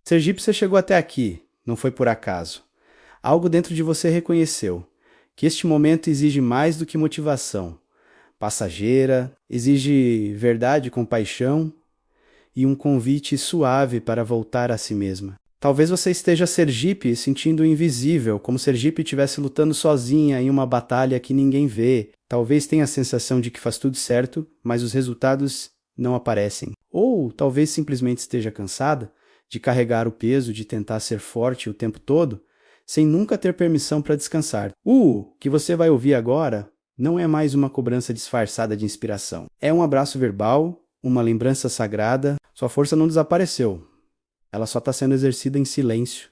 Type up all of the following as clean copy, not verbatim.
Sergipe, você chegou até aqui, não foi por acaso. Algo dentro de você reconheceu que este momento exige mais do que motivação passageira, exige verdade, compaixão e um convite suave para voltar a si mesma. Talvez você esteja Sergipe sentindo invisível, como Sergipe estivesse lutando sozinha em uma batalha que ninguém vê. Talvez tenha a sensação de que faz tudo certo, mas os resultados não aparecem. Ou talvez simplesmente esteja cansada de carregar o peso, de tentar ser forte o tempo todo, sem nunca ter permissão para descansar. O que você vai ouvir agora não é mais uma cobrança disfarçada de inspiração. É um abraço verbal, uma lembrança sagrada. Sua força não desapareceu. Ela só está sendo exercida em silêncio,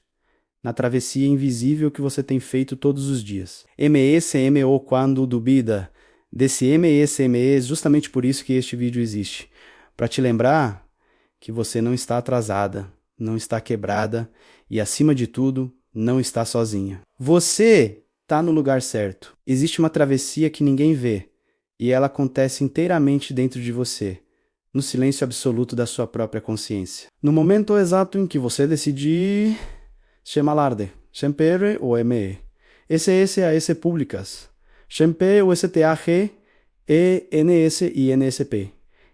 na travessia invisível que você tem feito todos os dias. MECMO quando duvida. Desse MECME, justamente por isso que este vídeo existe. Para te lembrar que você não está atrasada, não está quebrada e, acima de tudo, não está sozinha. Você está no lugar certo. Existe uma travessia que ninguém vê e ela acontece inteiramente dentro de você, no silêncio absoluto da sua própria consciência. No momento exato em que você decidir Shemalarde, Shempere ou ME, SSAS públicas, Shempe ou STAG, ENS e NSP,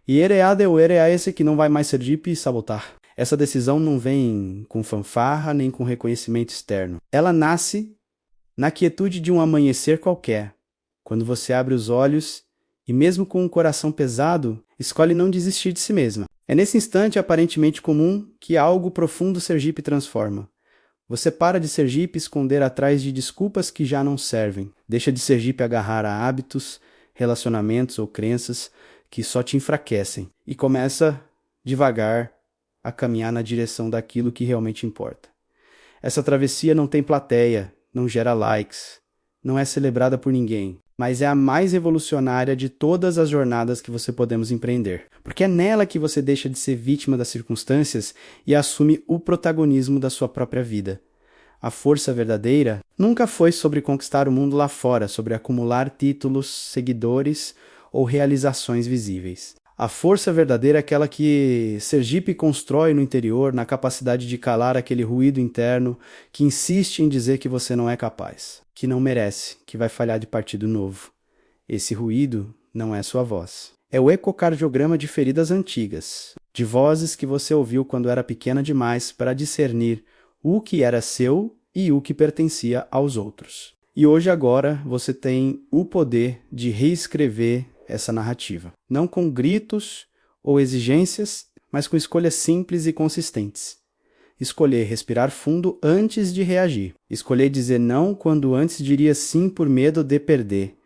e EREAD ou EREAS que não vai mais Sergipe sabotar. Essa decisão não vem com fanfarra nem com reconhecimento externo. Ela nasce na quietude de um amanhecer qualquer, quando você abre os olhos e, mesmo com um coração pesado, escolhe não desistir de si mesma. É nesse instante aparentemente comum que algo profundo Sergipe transforma. Você para de Sergipe esconder atrás de desculpas que já não servem. Deixa de Sergipe agarrar a hábitos, relacionamentos ou crenças que só te enfraquecem e começa, devagar, a caminhar na direção daquilo que realmente importa. Essa travessia não tem plateia, não gera likes, não é celebrada por ninguém, mas é a mais revolucionária de todas as jornadas que você podemos empreender. Porque é nela que você deixa de ser vítima das circunstâncias e assume o protagonismo da sua própria vida. A força verdadeira nunca foi sobre conquistar o mundo lá fora, sobre acumular títulos, seguidores ou realizações visíveis. A força verdadeira é aquela que Sergipe constrói no interior, na capacidade de calar aquele ruído interno que insiste em dizer que você não é capaz, que não merece, que vai falhar de partido novo. Esse ruído não é sua voz. É o ecocardiograma de feridas antigas, de vozes que você ouviu quando era pequena demais para discernir o que era seu e o que pertencia aos outros. E hoje agora você tem o poder de reescrever essa narrativa. Não com gritos ou exigências, mas com escolhas simples e consistentes. Escolher respirar fundo antes de reagir. Escolher dizer não quando antes diria sim por medo de perder.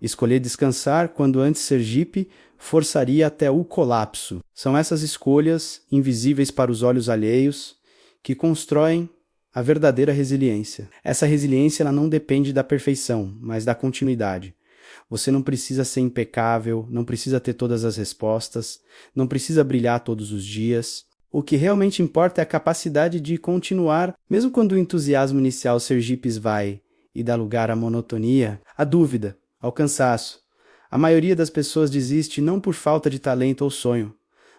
Escolher descansar quando antes Sergipe forçaria até o colapso. São essas escolhas, invisíveis para os olhos alheios, que constroem a verdadeira resiliência. Essa resiliência ela não depende da perfeição, mas da continuidade. Você não precisa ser impecável, não precisa ter todas as respostas, não precisa brilhar todos os dias. O que realmente importa é a capacidade de continuar, mesmo quando o entusiasmo inicial Sergipe esvai e dá lugar à monotonia, à dúvida, ao cansaço. A maioria das pessoas desiste não por falta de talento ou sonho,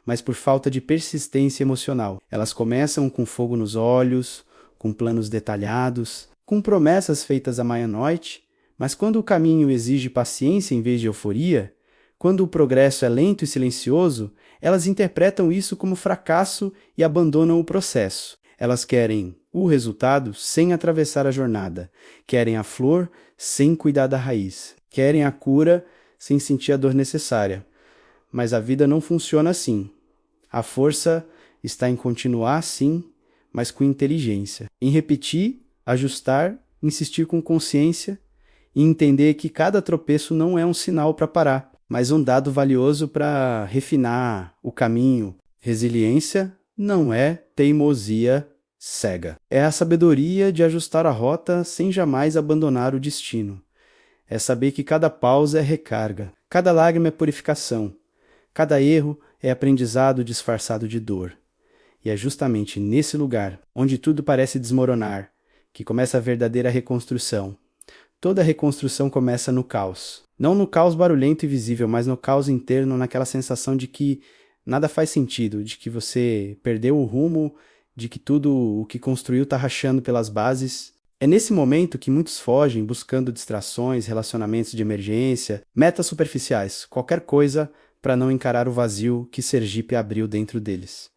mas por falta de persistência emocional. Elas começam com fogo nos olhos, com planos detalhados, com promessas feitas à meia-noite, mas quando o caminho exige paciência em vez de euforia, quando o progresso é lento e silencioso, elas interpretam isso como fracasso e abandonam o processo. Elas querem o resultado sem atravessar a jornada, querem a flor sem cuidar da raiz, querem a cura sem sentir a dor necessária. Mas a vida não funciona assim. A força está em continuar sim, mas com inteligência. Em repetir, ajustar, insistir com consciência e entender que cada tropeço não é um sinal para parar, mas um dado valioso para refinar o caminho. Resiliência não é teimosia cega. É a sabedoria de ajustar a rota sem jamais abandonar o destino. É saber que cada pausa é recarga, cada lágrima é purificação, cada erro é aprendizado disfarçado de dor. E é justamente nesse lugar, onde tudo parece desmoronar, que começa a verdadeira reconstrução. Toda reconstrução começa no caos. Não no caos barulhento e visível, mas no caos interno, naquela sensação de que nada faz sentido, de que você perdeu o rumo, de que tudo o que construiu está rachando pelas bases. É nesse momento que muitos fogem buscando distrações, relacionamentos de emergência, metas superficiais, qualquer coisa para não encarar o vazio que Sergipe abriu dentro deles.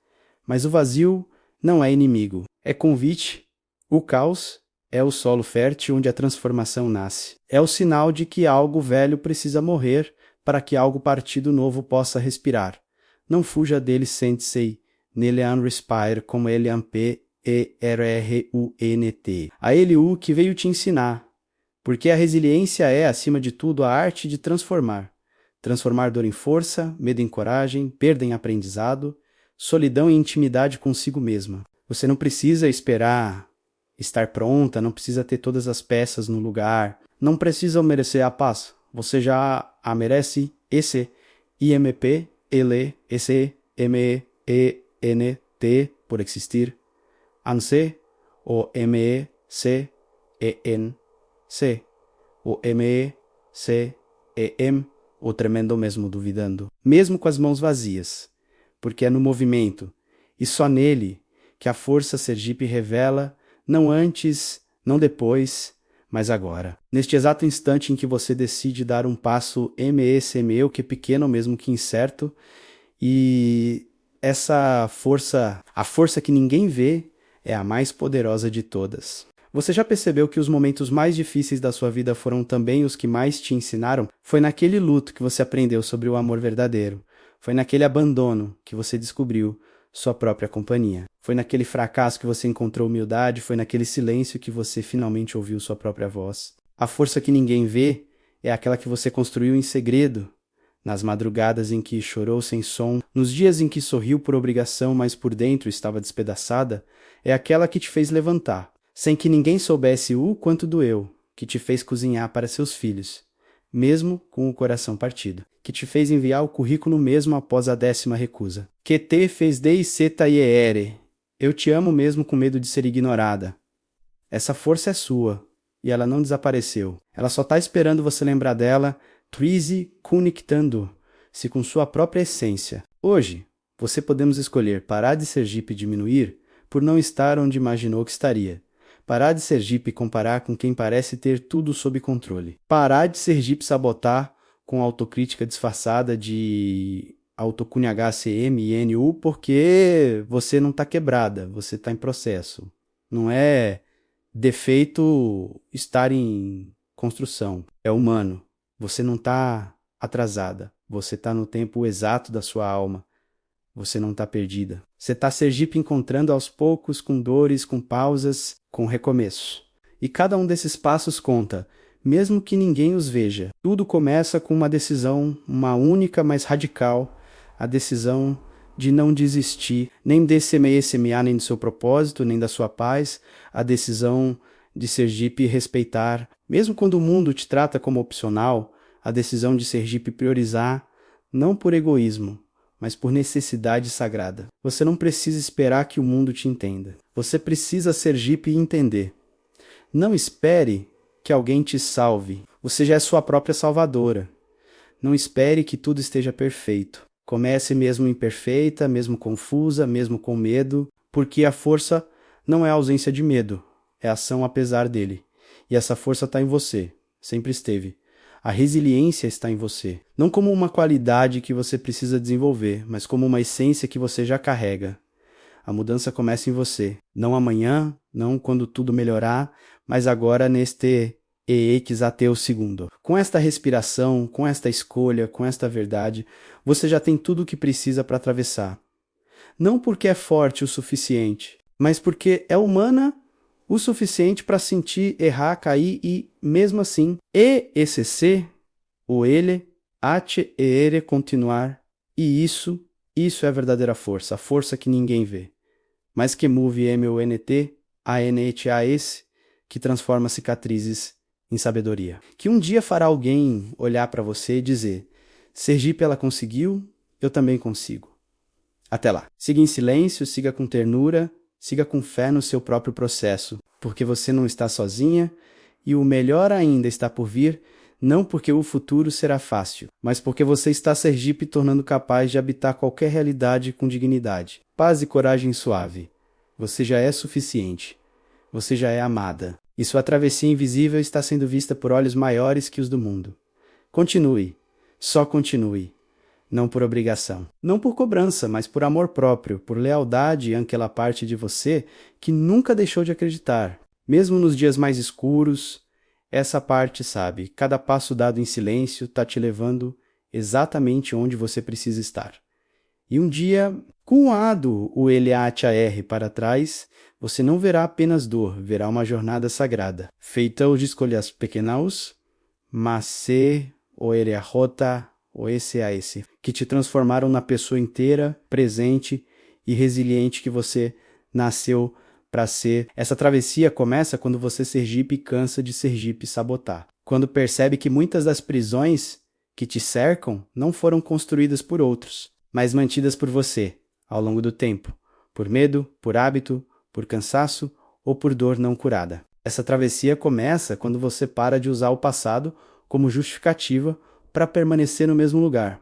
Mas o vazio não é inimigo, é convite. O caos é o solo fértil onde a transformação nasce. É o sinal de que algo velho precisa morrer para que algo partido novo possa respirar. Não fuja dele, sensei. Nelean respire, como Elian P. E-R-R-U-N-T. A ele o que veio te ensinar. Porque a resiliência é, acima de tudo, a arte de transformar. Transformar dor em força, medo em coragem, perda em aprendizado, solidão em intimidade consigo mesma. Você não precisa esperar estar pronta, não precisa ter todas as peças no lugar, não precisa merecer a paz. Você já a merece. Esse IMP, ele, esse, M-E-E-N-T, por existir. ANSE, o M-E-C-E-N-C, o M-E-C-E-M, o tremendo mesmo duvidando, mesmo com as mãos vazias, porque é no movimento, e só nele, que a força Sergipe revela, não antes, não depois, mas agora. Neste exato instante em que você decide dar um passo o que pequeno mesmo que incerto, e essa força, a força que ninguém vê, é a mais poderosa de todas. Você já percebeu que os momentos mais difíceis da sua vida foram também os que mais te ensinaram? Foi naquele luto que você aprendeu sobre o amor verdadeiro. Foi naquele abandono que você descobriu sua própria companhia. Foi naquele fracasso que você encontrou humildade, foi naquele silêncio que você finalmente ouviu sua própria voz. A força que ninguém vê é aquela que você construiu em segredo, nas madrugadas em que chorou sem som, nos dias em que sorriu por obrigação, mas por dentro estava despedaçada, é aquela que te fez levantar, sem que ninguém soubesse o quanto doeu, que te fez cozinhar para seus filhos, mesmo com o coração partido, que te fez enviar o currículo mesmo após a 10ª recusa. Que te fez dei seta iere. Eu te amo mesmo com medo de ser ignorada. Essa força é sua, e ela não desapareceu. Ela só está esperando você lembrar dela, Trizi conectando, se com sua própria essência. Hoje, você podemos escolher parar de Sergipe e diminuir por não estar onde imaginou que estaria. Parar de Sergipe e comparar com quem parece ter tudo sob controle. Parar de Sergipe sabotar com autocrítica disfarçada de autocune HCM e NU porque você não está quebrada, você está em processo. Não é defeito estar em construção, é humano. Você não está atrasada, você está no tempo exato da sua alma. Você não está perdida. Você está Sergipe encontrando aos poucos, com dores, com pausas, com recomeço. E cada um desses passos conta, mesmo que ninguém os veja. Tudo começa com uma decisão, uma única, mas radical, a decisão de não desistir, nem de semear, nem do seu propósito, nem da sua paz, a decisão de Sergipe respeitar, mesmo quando o mundo te trata como opcional, a decisão de Sergipe priorizar, não por egoísmo, mas por necessidade sagrada. Você não precisa esperar que o mundo te entenda. Você precisa Sergipe entender. Não espere que alguém te salve. Você já é sua própria salvadora. Não espere que tudo esteja perfeito. Comece mesmo imperfeita, mesmo confusa, mesmo com medo, porque a força não é a ausência de medo, é ação apesar dele. E essa força está em você, sempre esteve. A resiliência está em você, não como uma qualidade que você precisa desenvolver, mas como uma essência que você já carrega. A mudança começa em você, não amanhã, não quando tudo melhorar, mas agora neste ex ateu segundo. Com esta respiração, com esta escolha, com esta verdade, você já tem tudo o que precisa para atravessar. Não porque é forte o suficiente, mas porque é humana o suficiente para sentir, errar, cair e, mesmo assim, ECC, o ele, ate e ere continuar. E isso é a verdadeira força, a força que ninguém vê. Mas que move M-O-N-T, A-N-H-A-S, que transforma cicatrizes em sabedoria. Que um dia fará alguém olhar para você e dizer, Sergipe ela conseguiu, eu também consigo. Até lá. Siga em silêncio, siga com ternura, siga com fé no seu próprio processo, porque você não está sozinha e o melhor ainda está por vir, não porque o futuro será fácil, mas porque você está Sergipe tornando capaz de habitar qualquer realidade com dignidade, paz e coragem suave. Você já é suficiente. Você já é amada. E sua travessia invisível está sendo vista por olhos maiores que os do mundo. Continue. Só continue. Não por obrigação. Não por cobrança, mas por amor próprio, por lealdade àquela parte de você que nunca deixou de acreditar. Mesmo nos dias mais escuros, essa parte sabe, cada passo dado em silêncio está te levando exatamente onde você precisa estar. E um dia, coado o Eliat AR para trás, você não verá apenas dor, verá uma jornada sagrada, feita de escolhas pequenas, mas se o Ereahota o SAS, que te transformaram na pessoa inteira, presente e resiliente que você nasceu para ser. Essa travessia começa quando você Sergipe cansa de Sergipe sabotar. Quando percebe que muitas das prisões que te cercam não foram construídas por outros, mas mantidas por você, ao longo do tempo, por medo, por hábito, por cansaço ou por dor não curada. Essa travessia começa quando você para de usar o passado como justificativa para permanecer no mesmo lugar.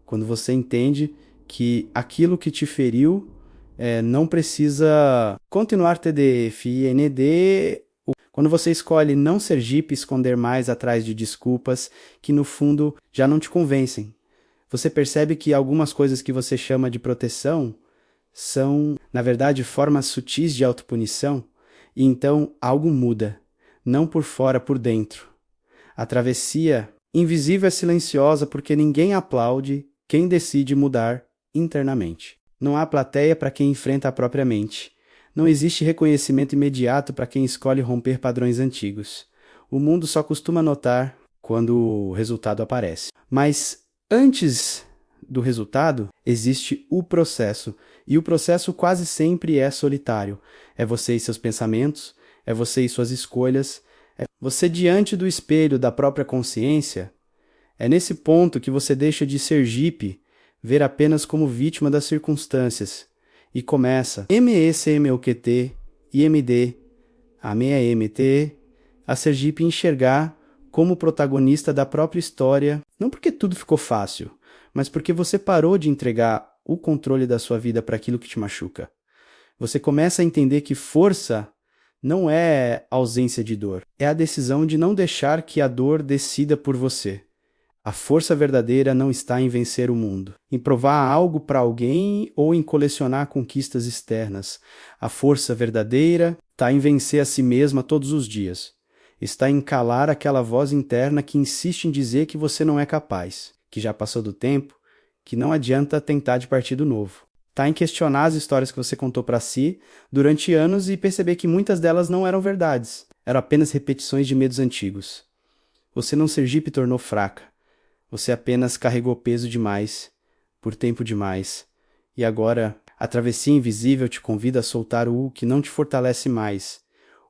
Quando você entende que aquilo que te feriu não precisa continuar TDFIND. Quando você escolhe não Sergipe, esconder mais atrás de desculpas que no fundo já não te convencem. Você percebe que algumas coisas que você chama de proteção são, na verdade, formas sutis de autopunição, e então algo muda, não por fora, por dentro. A travessia invisível é silenciosa porque ninguém aplaude quem decide mudar internamente. Não há plateia para quem enfrenta a própria mente. Não existe reconhecimento imediato para quem escolhe romper padrões antigos. O mundo só costuma notar quando o resultado aparece. Mas antes do resultado, existe o processo. E o processo quase sempre é solitário. É você e seus pensamentos, é você e suas escolhas, é você diante do espelho da própria consciência. É nesse ponto que você deixa de Sergipe, ver apenas como vítima das circunstâncias, e começa MECMOQT, IMD, AMEMT, a Sergipe enxergar como protagonista da própria história, não porque tudo ficou fácil, mas porque você parou de entregar o controle da sua vida para aquilo que te machuca. Você começa a entender que força não é ausência de dor, é a decisão de não deixar que a dor decida por você. A força verdadeira não está em vencer o mundo, em provar algo para alguém ou em colecionar conquistas externas. A força verdadeira está em vencer a si mesma todos os dias. Está em calar aquela voz interna que insiste em dizer que você não é capaz, que já passou do tempo, que não adianta tentar de partido novo. Está em questionar as histórias que você contou para si durante anos e perceber que muitas delas não eram verdades, eram apenas repetições de medos antigos. Você não Sergipe tornou fraca. Você apenas carregou peso demais, por tempo demais. E agora, a travessia invisível te convida a soltar o que não te fortalece mais.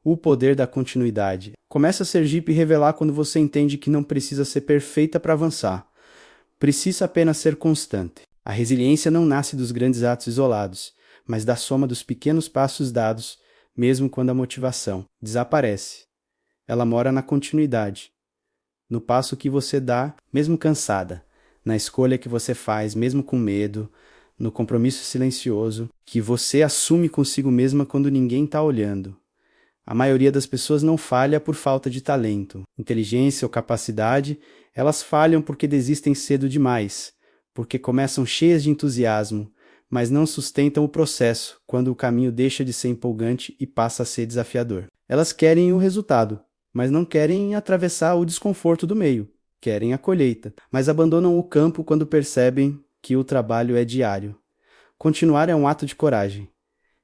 O poder da continuidade. Começa a Sergipe revelar quando você entende que não precisa ser perfeita para avançar. Precisa apenas ser constante. A resiliência não nasce dos grandes atos isolados, mas da soma dos pequenos passos dados, mesmo quando a motivação desaparece. Ela mora na continuidade. No passo que você dá, mesmo cansada, na escolha que você faz, mesmo com medo, no compromisso silencioso, que você assume consigo mesma quando ninguém está olhando. A maioria das pessoas não falha por falta de talento, inteligência ou capacidade, elas falham porque desistem cedo demais, porque começam cheias de entusiasmo, mas não sustentam o processo quando o caminho deixa de ser empolgante e passa a ser desafiador. Elas querem o resultado, mas não querem atravessar o desconforto do meio, querem a colheita, mas abandonam o campo quando percebem que o trabalho é diário. Continuar é um ato de coragem.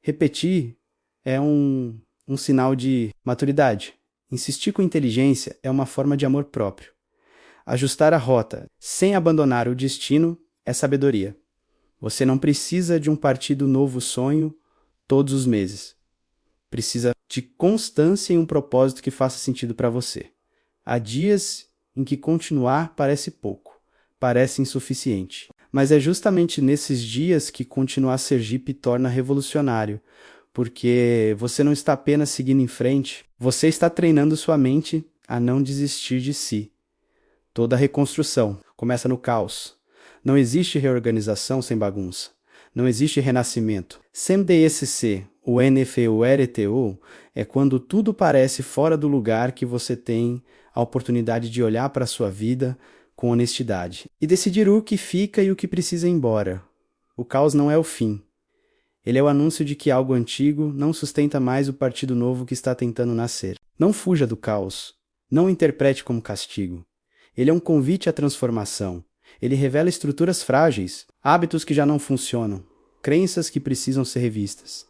Repetir é um sinal de maturidade. Insistir com inteligência é uma forma de amor próprio. Ajustar a rota sem abandonar o destino é sabedoria. Você não precisa de um partido novo sonho todos os meses. Precisa de constância e um propósito que faça sentido para você. Há dias em que continuar parece pouco, parece insuficiente. Mas é justamente nesses dias que continuar Sergipe torna revolucionário, porque você não está apenas seguindo em frente, você está treinando sua mente a não desistir de si. Toda reconstrução começa no caos. Não existe reorganização sem bagunça. Não existe renascimento. SEMDSC, o NFURTO, é quando tudo parece fora do lugar que você tem a oportunidade de olhar para a sua vida com honestidade e decidir o que fica e o que precisa ir embora. O caos não é o fim. Ele é o anúncio de que algo antigo não sustenta mais o partido novo que está tentando nascer. Não fuja do caos. Não o interprete como castigo. Ele é um convite à transformação. Ele revela estruturas frágeis, hábitos que já não funcionam, crenças que precisam ser revistas.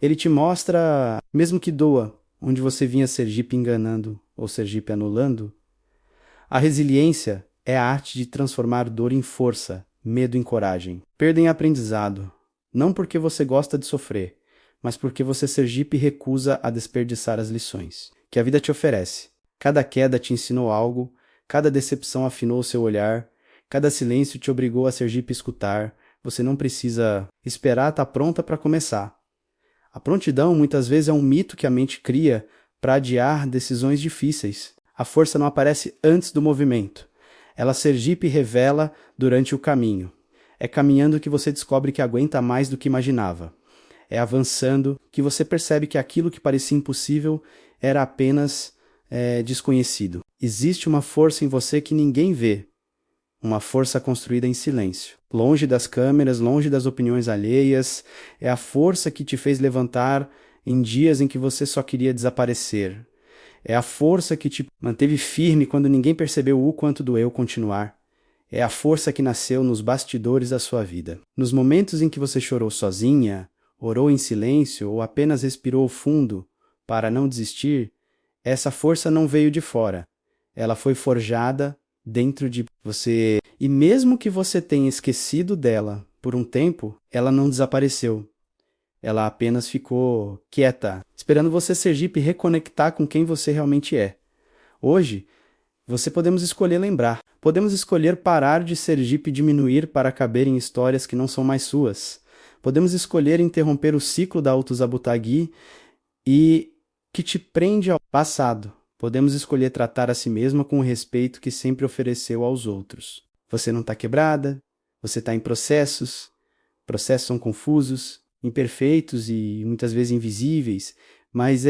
Ele te mostra, mesmo que doa, onde você vinha Sergipe enganando ou Sergipe anulando. A resiliência é a arte de transformar dor em força, medo em coragem, perda em aprendizado. Não porque você gosta de sofrer, mas porque você Sergipe recusa a desperdiçar as lições que a vida te oferece. Cada queda te ensinou algo, cada decepção afinou o seu olhar, cada silêncio te obrigou a Sergipe escutar. Você não precisa esperar estar pronta para começar. A prontidão muitas vezes é um mito que a mente cria para adiar decisões difíceis. A força não aparece antes do movimento. Ela Sergipe revela durante o caminho. É caminhando que você descobre que aguenta mais do que imaginava. É avançando que você percebe que aquilo que parecia impossível era apenas desconhecido. Existe uma força em você que ninguém vê. Uma força construída em silêncio. Longe das câmeras, longe das opiniões alheias. É a força que te fez levantar em dias em que você só queria desaparecer. É a força que te manteve firme quando ninguém percebeu o quanto doeu continuar. É a força que nasceu nos bastidores da sua vida. Nos momentos em que você chorou sozinha, orou em silêncio ou apenas respirou fundo para não desistir, essa força não veio de fora. Ela foi forjada dentro de você. E mesmo que você tenha esquecido dela por um tempo, ela não desapareceu. Ela apenas ficou quieta, esperando você, Sergipe, reconectar com quem você realmente é. Hoje, você podemos escolher lembrar. Podemos escolher parar de Sergipe e diminuir para caber em histórias que não são mais suas. Podemos escolher interromper o ciclo da Autossabotagui e que te prende ao passado. Podemos escolher tratar a si mesma com o respeito que sempre ofereceu aos outros. Você não está quebrada, você está em processos. Processos são confusos, imperfeitos e muitas vezes invisíveis, mas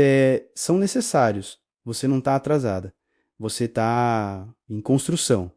são necessários. Você não está atrasada. Você está em construção.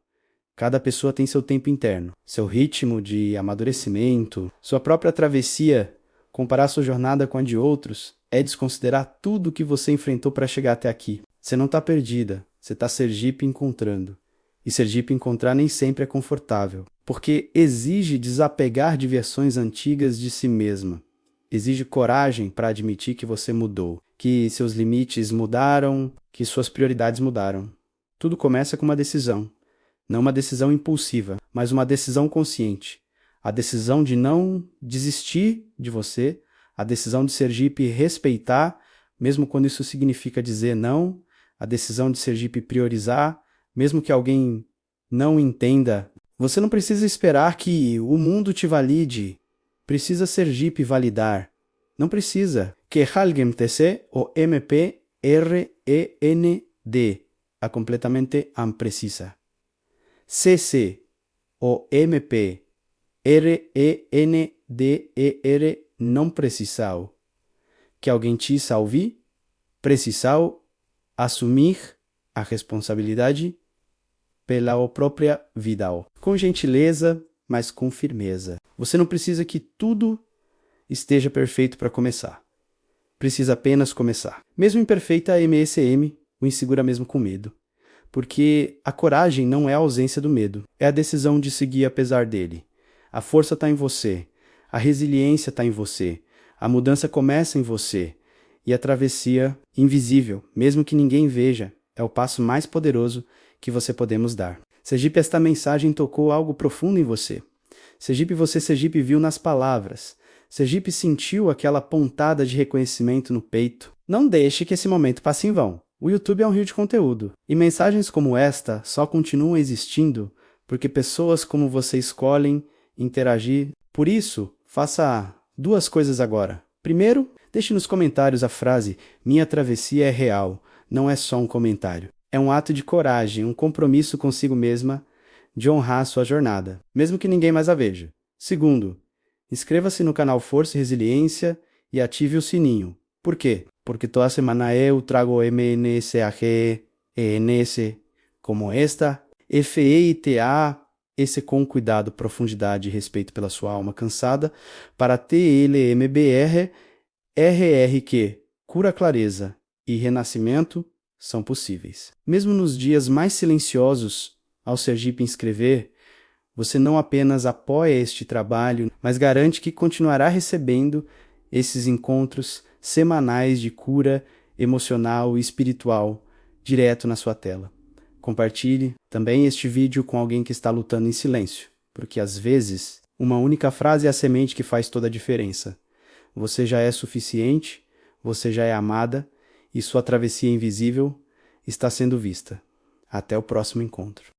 Cada pessoa tem seu tempo interno, seu ritmo de amadurecimento, sua própria travessia. Comparar sua jornada com a de outros é desconsiderar tudo que você enfrentou para chegar até aqui. Você não está perdida, você está Sergipe encontrando. E Sergipe encontrar nem sempre é confortável, porque exige desapegar de versões antigas de si mesma. Exige coragem para admitir que você mudou, que seus limites mudaram, que suas prioridades mudaram. Tudo começa com uma decisão. Não uma decisão impulsiva, mas uma decisão consciente. A decisão de não desistir de você, a decisão de Sergipe respeitar, mesmo quando isso significa dizer não, a decisão de Sergipe priorizar, mesmo que alguém não entenda. Você não precisa esperar que o mundo te valide. Precisa Sergipe validar. Não precisa. Que alguém te se o MP REND a completamente imprecisa. CC o MP RENDER não precisau. Que alguém te salve, precisau assumir a responsabilidade pela própria vida. Com gentileza, mas com firmeza. Você não precisa que tudo esteja perfeito para começar. Precisa apenas começar. Mesmo imperfeita, MSM o insegura mesmo com medo. Porque a coragem não é a ausência do medo. É a decisão de seguir apesar dele. A força está em você. A resiliência está em você. A mudança começa em você. E a travessia invisível, mesmo que ninguém veja, é o passo mais poderoso que você podemos dar. Sergipe, esta mensagem tocou algo profundo em você. Sergipe viu nas palavras. Sergipe sentiu aquela pontada de reconhecimento no peito. Não deixe que esse momento passe em vão. O YouTube é um rio de conteúdo. E mensagens como esta só continuam existindo porque pessoas como você escolhem interagir. Por isso, faça 2 coisas agora. Primeiro, deixe nos comentários a frase "Minha travessia é real", não é só um comentário. É um ato de coragem, um compromisso consigo mesma de honrar sua jornada, mesmo que ninguém mais a veja. Segundo, Inscreva-se no canal Força e Resiliência e ative o sininho. Por quê? Porque toda semana eu trago MNSAG, ENS, como esta, FEITA, esse com cuidado, profundidade e respeito pela sua alma cansada, para TLMBR, RRQ, cura, clareza e renascimento são possíveis. Mesmo nos dias mais silenciosos, ao Sergipe inscrever, você não apenas apoia este trabalho, mas garante que continuará recebendo esses encontros semanais de cura emocional e espiritual direto na sua tela. Compartilhe também este vídeo com alguém que está lutando em silêncio, porque às vezes uma única frase é a semente que faz toda a diferença. Você já é suficiente, você já é amada e sua travessia invisível está sendo vista. Até o próximo encontro.